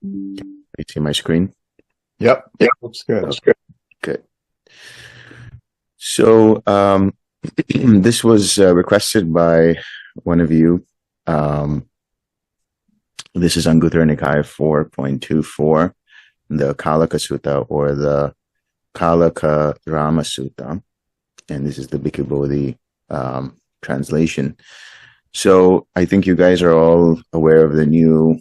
You see my screen? Yep. Looks good. Good. So, this was requested by one of you. This is Anguttara Nikaya 4.24, the Kaleka Sutta, or the Kaleka Sutta. And this is the Bhikkhu Bodhi translation. So I think you guys are all aware of the new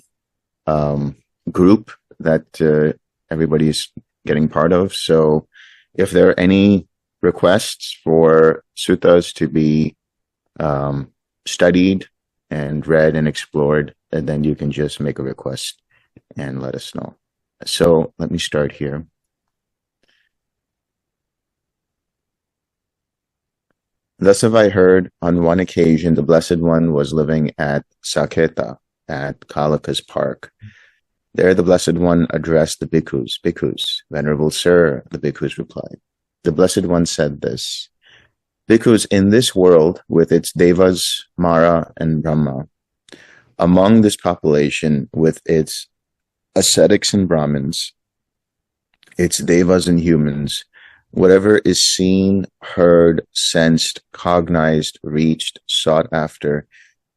group that everybody's getting part of. So if there are any requests for suttas to be studied and read and explored, and then you can just make a request and let us know. So let me start here. Thus have I heard, on one occasion the Blessed One was living at Saketa, at Kaleka's park. There the Blessed One addressed the bhikkhus. Bhikkhus, Venerable Sir, the bhikkhus replied. The Blessed One said this: Bhikkhus, in this world, with its devas, Mara, and Brahma, among this population, with its ascetics and Brahmins, its devas and humans, whatever is seen, heard, sensed, cognized, reached, sought after,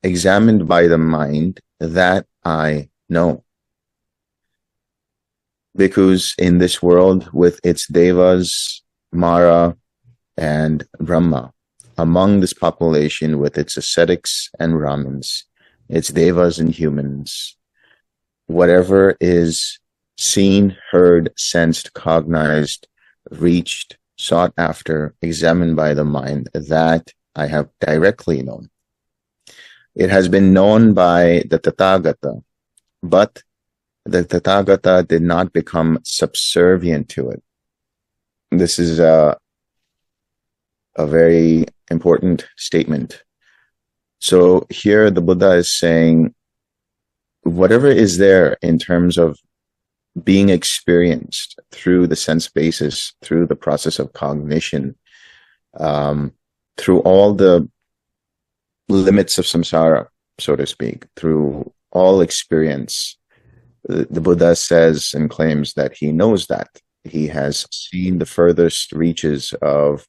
examined by the mind, that I know. Bhikkhus, in this world, with its devas, Mara, and Brahma, among this population, with its ascetics and Brahmins, its devas and humans, whatever is seen, heard, sensed, cognized, reached, sought after, examined by the mind, that I have directly known. It has been known by the Tathagata, but the Tathagata did not become subservient to it. This is a very important statement. So here the Buddha is saying, whatever is there in terms of being experienced through the sense basis, through the process of cognition, through all the limits of samsara, so to speak, through all experience, the Buddha says and claims that he knows that. He has seen the furthest reaches of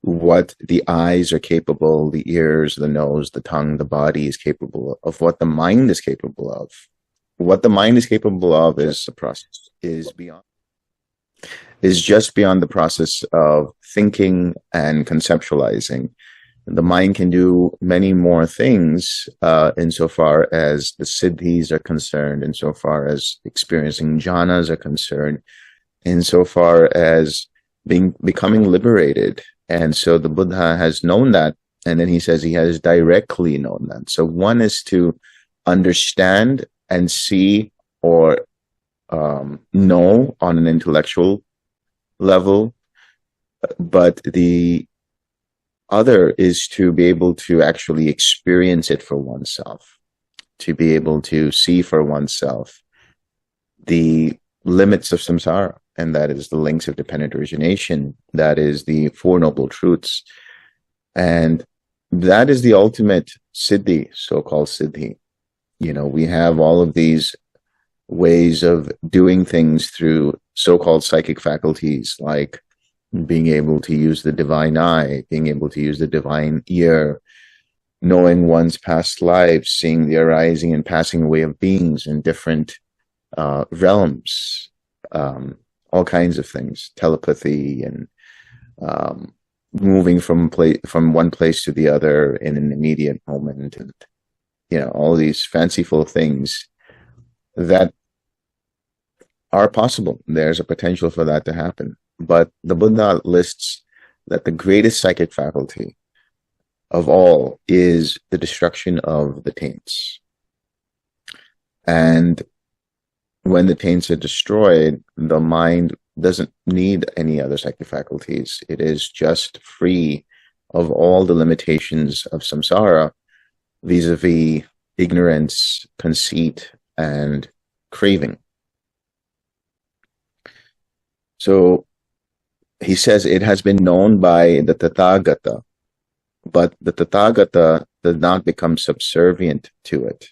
what the eyes are capable, the ears, the nose, the tongue, the body is capable of, what the mind is capable of. What the mind is capable of is the process, is just beyond the process of thinking and conceptualizing. The mind can do many more things insofar as the siddhis are concerned, insofar as experiencing jhanas are concerned, insofar as becoming liberated. And so the Buddha has known that, and then he says he has directly known that. So one is to understand and see or know on an intellectual level, but the other is to be able to actually experience it for oneself, to be able to see for oneself the limits of samsara, and that is the links of dependent origination, that is the Four Noble Truths, and that is the ultimate siddhi, so-called siddhi. You know, we have all of these ways of doing things through so-called psychic faculties, like being able to use the divine eye, being able to use the divine ear, knowing one's past lives, seeing the arising and passing away of beings in different realms, all kinds of things, telepathy, and moving from one place to the other in an immediate moment, and all these fanciful things that are possible. There's a potential for that to happen. But the Buddha lists that the greatest psychic faculty of all is the destruction of the taints. And when the taints are destroyed, the mind doesn't need any other psychic faculties. It is just free of all the limitations of samsara, vis-a-vis ignorance, conceit, and craving. So he says it has been known by the Tathagata, but the Tathagata does not become subservient to it.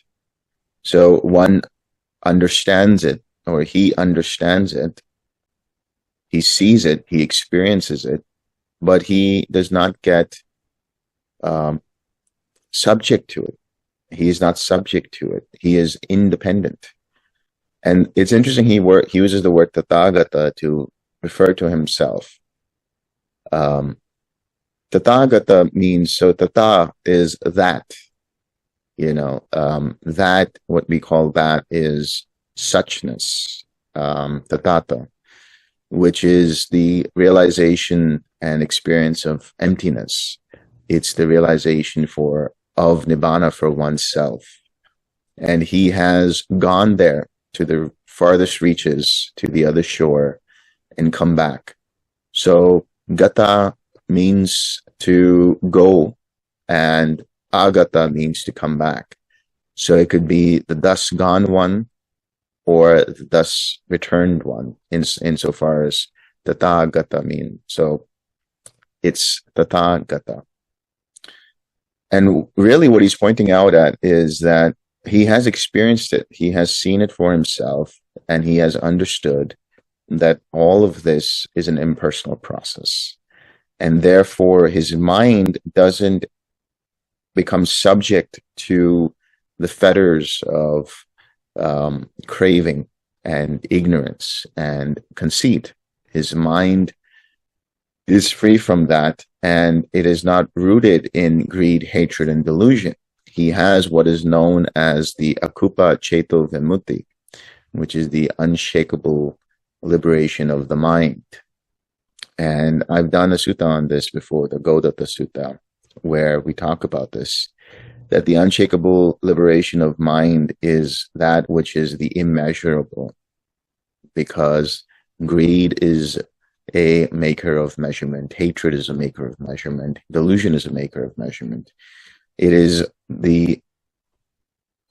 So one understands it, or he understands it, he sees it, he experiences it, but he does not get subject to it. He is not subject to it. He is independent. And it's interesting, he uses the word tathagata to refer to himself. Tathagata means, so tata is that, that, what we call that is suchness, tathata, which is the realization and experience of emptiness. It's the realization of nibbana for oneself. And he has gone there to the farthest reaches, to the other shore, and come back. So gata means to go, and agata means to come back. So it could be the thus gone one, or the thus returned one, insofar as tathagata means. So it's tathagata. And really what he's pointing out at is that he has experienced it, he has seen it for himself, and he has understood that all of this is an impersonal process. And therefore his mind doesn't become subject to the fetters of craving and ignorance and conceit. His mind is free from that, and it is not rooted in greed, hatred, and delusion. He has what is known as the akupa ceto vimutti, which is the unshakable liberation of the mind. And I've done a sutta on this before, the Godata Sutta, where we talk about this, that the unshakable liberation of mind is that which is the immeasurable, because greed is a maker of measurement, hatred is a maker of measurement, delusion is a maker of measurement. It is the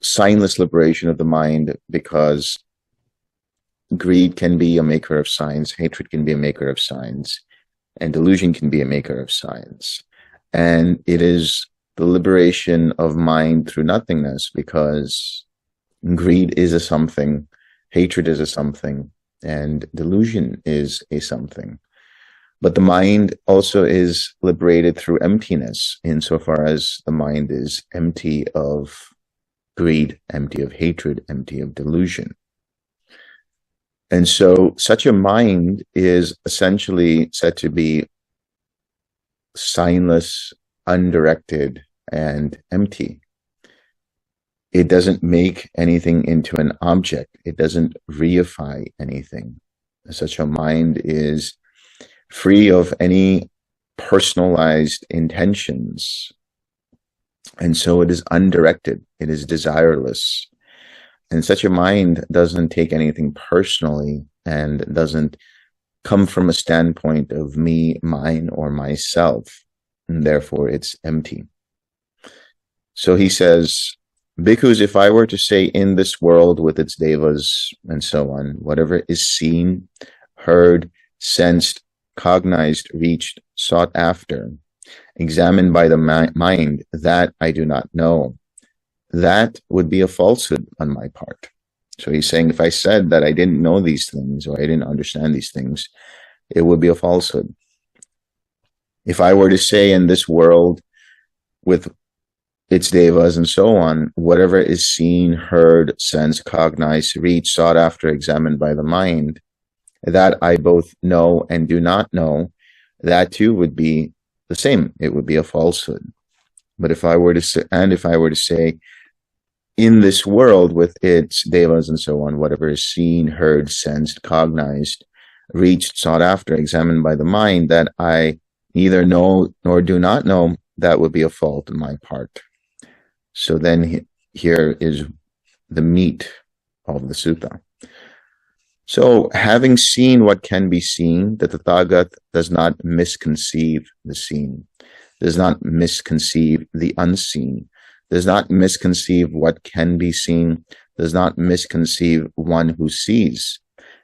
signless liberation of the mind, because greed can be a maker of signs, hatred can be a maker of signs, and delusion can be a maker of signs. And it is the liberation of mind through nothingness, because greed is a something, hatred is a something, and delusion is a something. But the mind also is liberated through emptiness, insofar as the mind is empty of greed, empty of hatred, empty of delusion. And so such a mind is essentially said to be signless, undirected, and empty. It doesn't make anything into an object. It doesn't reify anything. Such a mind is free of any personalized intentions. And so it is undirected. It is desireless. And such a mind doesn't take anything personally and doesn't come from a standpoint of me, mine, or myself. And therefore it's empty. So he says, bhikkhus, if I were to say in this world with its devas and so on, whatever is seen, heard, sensed, cognized, reached, sought after, examined by the mind, that I do not know, that would be a falsehood on my part. So he's saying, if I said that I didn't know these things, or I didn't understand these things, it would be a falsehood. If I were to say in this world with its devas and so on, whatever is seen, heard, sensed, cognized, reached, sought after, examined by the mind, that I both know and do not know, that too would be the same. It would be a falsehood. But if I were to say, in this world with its devas and so on, whatever is seen, heard, sensed, cognized, reached, sought after, examined by the mind, that I neither know nor do not know, that would be a fault on my part. So then here is the meat of the sutta. So having seen what can be seen, the Tathagat does not misconceive the seen, does not misconceive the unseen, does not misconceive what can be seen, does not misconceive one who sees.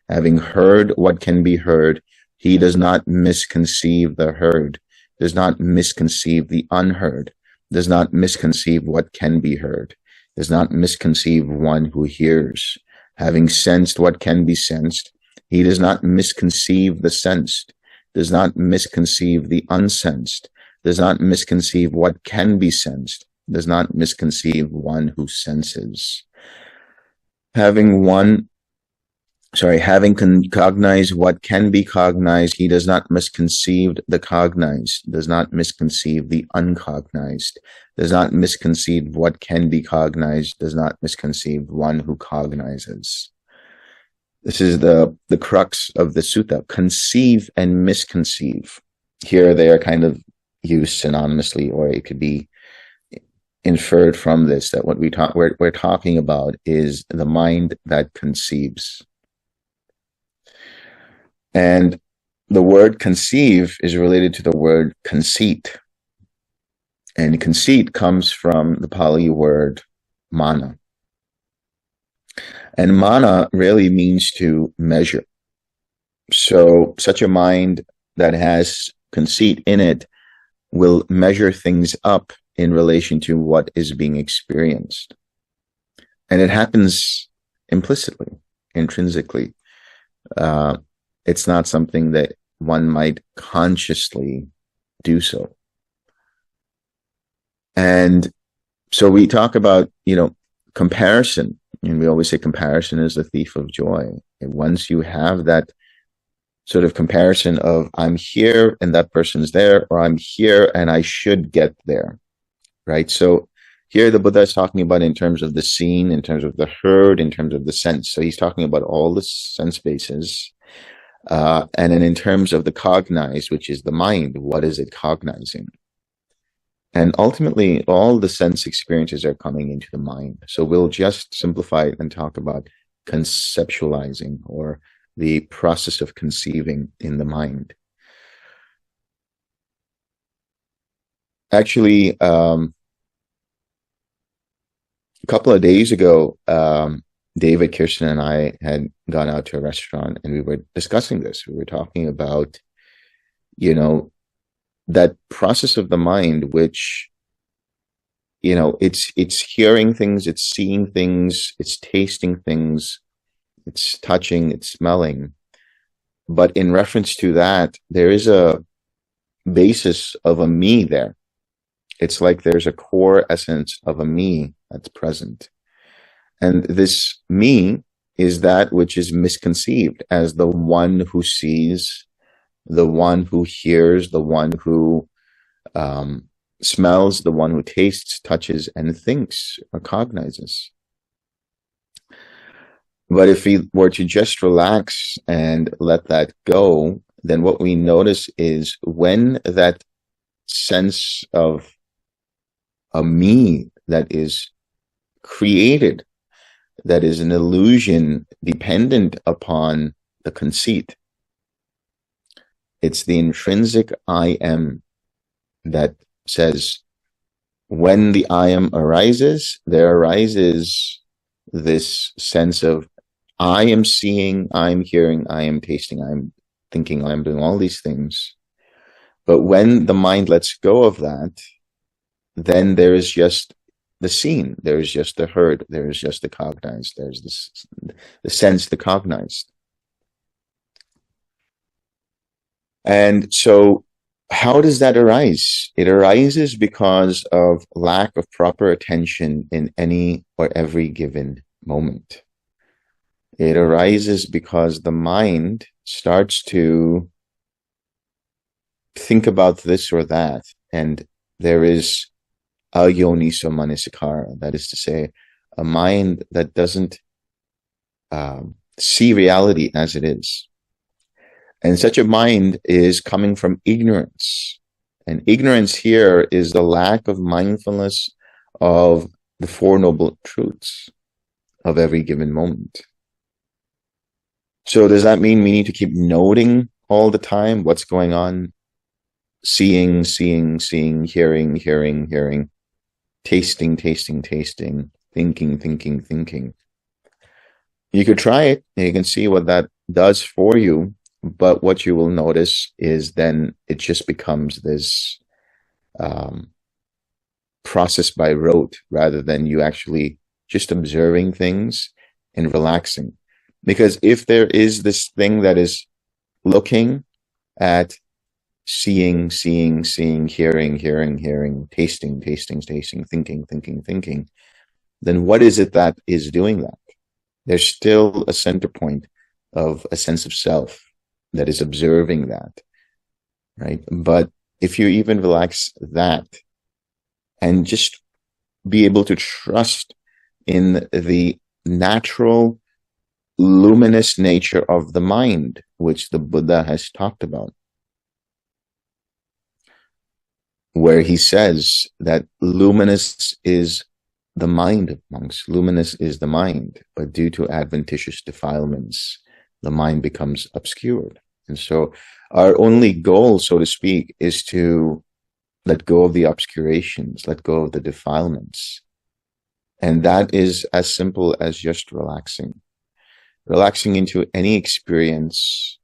Having heard what can be heard, he does not misconceive the heard, does not misconceive the unheard, does not misconceive what can be heard, does not misconceive one who hears. Having sensed what can be sensed, he does not misconceive the sensed, does not misconceive the unsensed, does not misconceive what can be sensed, does not misconceive one who senses. Having cognized what can be cognized, he does not misconceive the cognized, does not misconceive the uncognized, does not misconceive what can be cognized, does not misconceive one who cognizes. This is the crux of the sutta. Conceive and misconceive. Here they are kind of used synonymously, or it could be inferred from this that what we're talking about is the mind that conceives. And the word conceive is related to the word conceit. And conceit comes from the Pali word mana. And mana really means to measure. So such a mind that has conceit in it will measure things up in relation to what is being experienced. And it happens implicitly, intrinsically. It's not something that one might consciously do so. And so we talk about, comparison. And we always say comparison is the thief of joy. And once you have that sort of comparison of I'm here and that person's there, or I'm here and I should get there, right? So here the Buddha is talking about in terms of the seen, in terms of the heard, in terms of the sense. So he's talking about all the sense bases. And then in terms of the cognized, which is the mind, what is it cognizing? And ultimately, all the sense experiences are coming into the mind. So we'll just simplify it and talk about conceptualizing, or the process of conceiving in the mind. Actually, a couple of days ago, David, Kirsten, and I had gone out to a restaurant and we were discussing this. We were talking about, that process of the mind, which, it's hearing things, it's seeing things, it's tasting things, it's touching, it's smelling. But in reference to that, there is a basis of a me there. It's like there's a core essence of a me that's present. And this me is that which is misconceived as the one who sees, the one who hears, the one who smells, the one who tastes, touches, and thinks or cognizes. But if we were to just relax and let that go, then what we notice is when that sense of a me that is created, that is an illusion dependent upon the conceit, it's the intrinsic I am that says, when the I am arises, there arises this sense of I am seeing, I'm hearing, I am tasting, I'm thinking, I'm doing all these things. But when the mind lets go of that, then there is just the seen, there is just the heard, there is just the cognized, there's the sense, the cognized. And so how does that arise? It arises because of lack of proper attention in any or every given moment. It arises because the mind starts to think about this or that, and there is ayoniso manasikara, that is to say, a mind that doesn't see reality as it is. And such a mind is coming from ignorance. And ignorance here is the lack of mindfulness of the Four Noble Truths of every given moment. So does that mean we need to keep noting all the time what's going on? Seeing, hearing, tasting, thinking. You could try it and you can see what that does for you. But what you will notice is then it just becomes this process by rote, rather than you actually just observing things and relaxing. Because if there is this thing that is looking at seeing, hearing, tasting, thinking, then what is it that is doing that? There's still a center point of a sense of self that is observing that, right? But if you even relax that and just be able to trust in the natural, luminous nature of the mind, which the Buddha has talked about, where he says that luminous is the mind of monks. Luminous is the mind, but due to adventitious defilements, the mind becomes obscured. And so our only goal, so to speak, is to let go of the obscurations, let go of the defilements. And that is as simple as just relaxing. Relaxing into any experience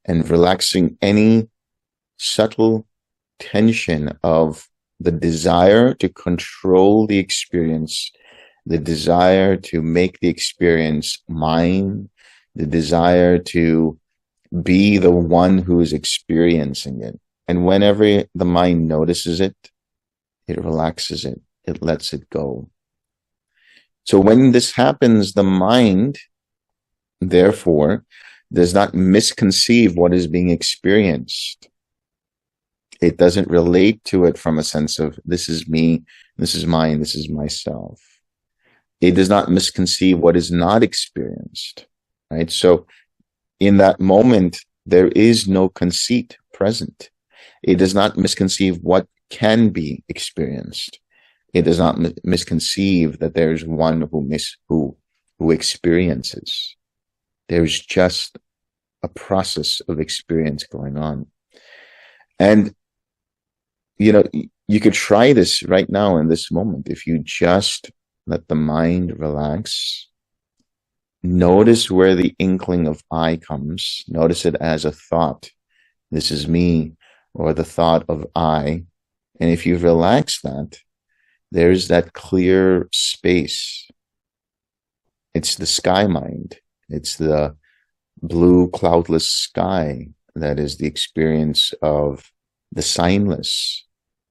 and relaxing any subtle tension of the desire to control the experience, the desire to make the experience mine, the desire to be the one who is experiencing it. And whenever the mind notices it, it relaxes it, it lets it go. So when this happens, the mind, therefore, does not misconceive what is being experienced. It doesn't relate to it from a sense of, this is me, this is mine, this is myself. It does not misconceive what is not experienced, right? So in that moment, there is no conceit present. It does not misconceive what can be experienced. It does not misconceive that there's one who experiences. There's just a process of experience going on. And you know, you could try this right now in this moment. If you just let the mind relax, notice where the inkling of I comes. Notice it as a thought. This is me, or the thought of I. And if you relax that, there's that clear space. It's the sky mind. It's the blue cloudless sky that is the experience of the signless.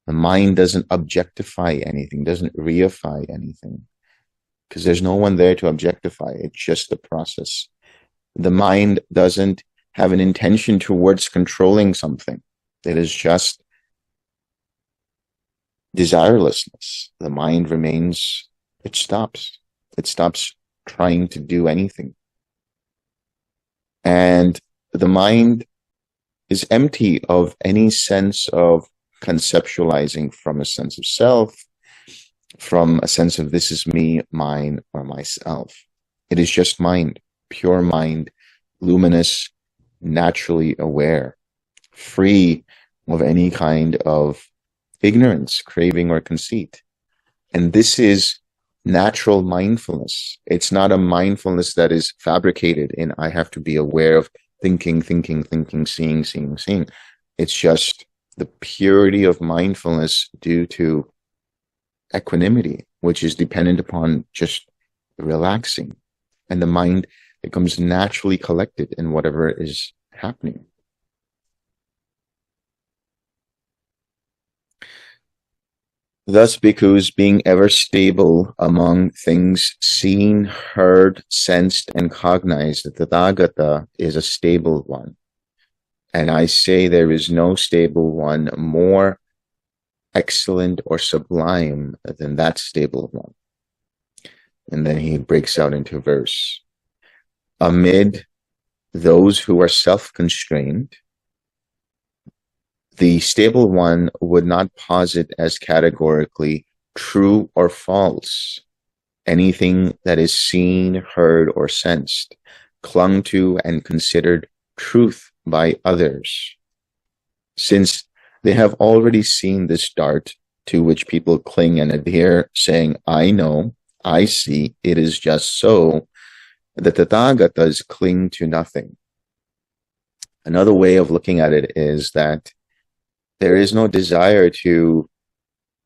The mind doesn't objectify anything, doesn't reify anything, because there's no one there to objectify. It's just the process. The mind doesn't have an intention towards controlling something. It is just desirelessness. The mind remains, it stops. It stops trying to do anything. And the mind is empty of any sense of conceptualizing from a sense of self, from a sense of this is me, mine, or myself. It is just mind, pure mind, luminous, naturally aware, free of any kind of ignorance, craving, or conceit. And this is natural mindfulness. It's not a mindfulness that is fabricated in I have to be aware of thinking, seeing. It's just the purity of mindfulness due to equanimity, which is dependent upon just relaxing. And the mind becomes naturally collected in whatever is happening. Thus, bhikkhus, being ever stable among things seen, heard, sensed, and cognized, the Tathagata is a stable one. And I say there is no stable one more excellent or sublime than that stable one. And then he breaks out into verse. Amid those who are self-constrained, the stable one would not posit as categorically true or false anything that is seen, heard, or sensed, clung to and considered truth by others, since they have already seen this dart to which people cling and adhere, saying, I know, I see, it is just so. The Tathagatas cling to nothing. Another way of looking at it is that there is no desire to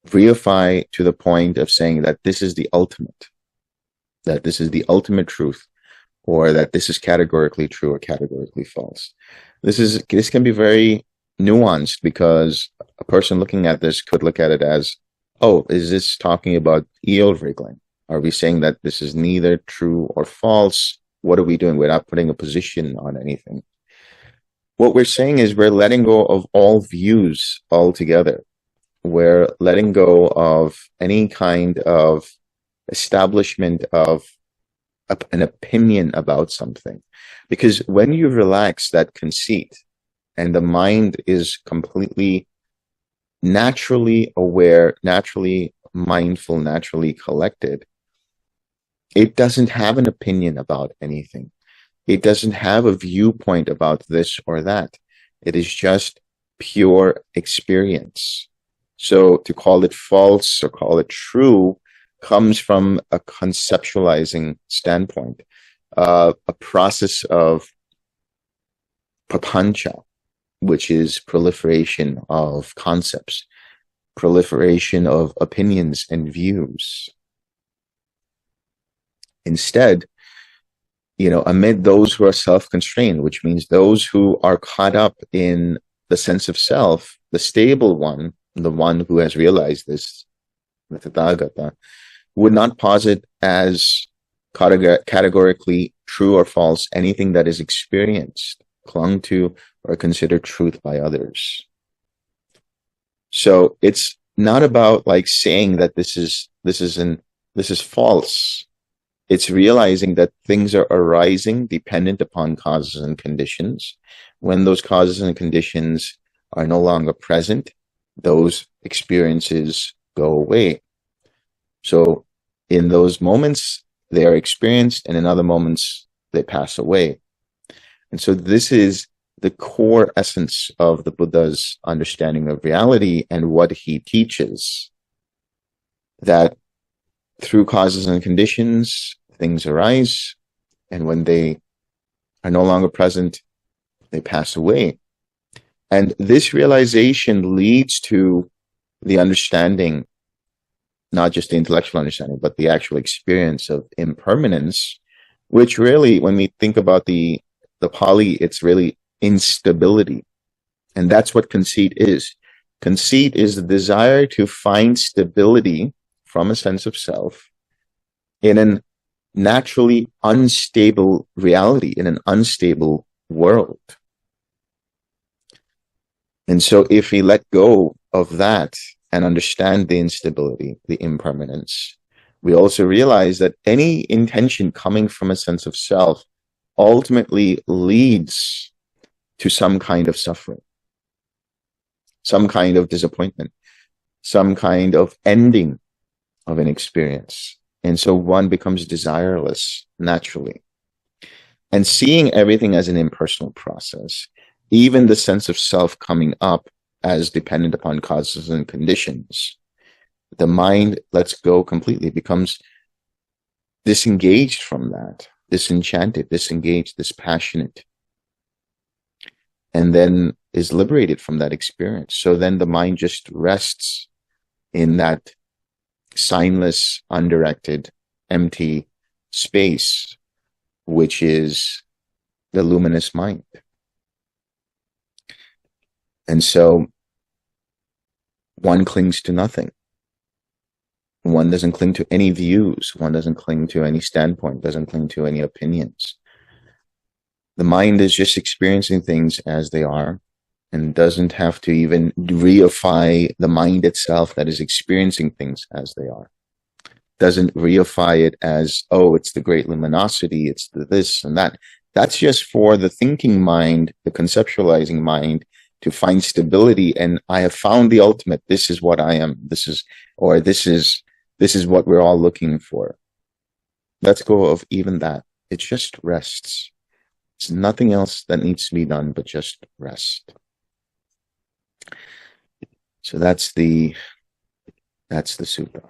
reify to the point of saying that this is the ultimate truth. or that this is categorically true or categorically false. This can be very nuanced, because a person looking at this could look at it as, oh, is this talking about eel wriggling? Are we saying that this is neither true or false? What are we doing? We're not putting a position on anything. What we're saying is we're letting go of all views altogether. We're letting go of any kind of establishment of an opinion about something. Because when you relax that conceit and the mind is completely naturally aware, naturally mindful, naturally collected, it doesn't have an opinion about anything. It doesn't have a viewpoint about this or that. It is just pure experience. So to call it false or call it true comes from a conceptualizing standpoint, a process of papancha, which is proliferation of concepts, proliferation of opinions and views. Instead, amid those who are self-constrained, which means those who are caught up in the sense of self, the stable one, the one who has realized this, the Tathagata, would not posit as categorically true or false anything that is experienced, clung to, or considered truth by others. So it's not about like saying that this is false. It's realizing that things are arising dependent upon causes and conditions. When those causes and conditions are no longer present, those experiences go away. So in those moments, they are experienced, and in other moments, they pass away. And so this is the core essence of the Buddha's understanding of reality and what he teaches, that through causes and conditions, things arise, and when they are no longer present, they pass away. And this realization leads to the understanding, not just the intellectual understanding, but the actual experience of impermanence, which really, when we think about the Pali, it's really instability. And that's what conceit is. Conceit is the desire to find stability from a sense of self in an naturally unstable reality, in an unstable world. And so if we let go of that and understand the instability, the impermanence, we also realize that any intention coming from a sense of self ultimately leads to some kind of suffering, some kind of disappointment, some kind of ending of an experience. And so one becomes desireless naturally. And seeing everything as an impersonal process, even the sense of self coming up as dependent upon causes and conditions, the mind lets go completely, becomes disengaged from that, disenchanted, disengaged, dispassionate, and then is liberated from that experience. So then the mind just rests in that signless, undirected, empty space, which is the luminous mind. And so one clings to nothing. One doesn't cling to any views. One doesn't cling to any standpoint, doesn't cling to any opinions. The mind is just experiencing things as they are, and doesn't have to even reify the mind itself that is experiencing things as they are. Doesn't reify it as, oh, it's the great luminosity, it's the this and that. That's just for the thinking mind, the conceptualizing mind, to find stability. And I have found the ultimate. This is what I am. This is what we're all looking for. Let's go of even that. It just rests. It's nothing else that needs to be done but just rest. So that's the sutta.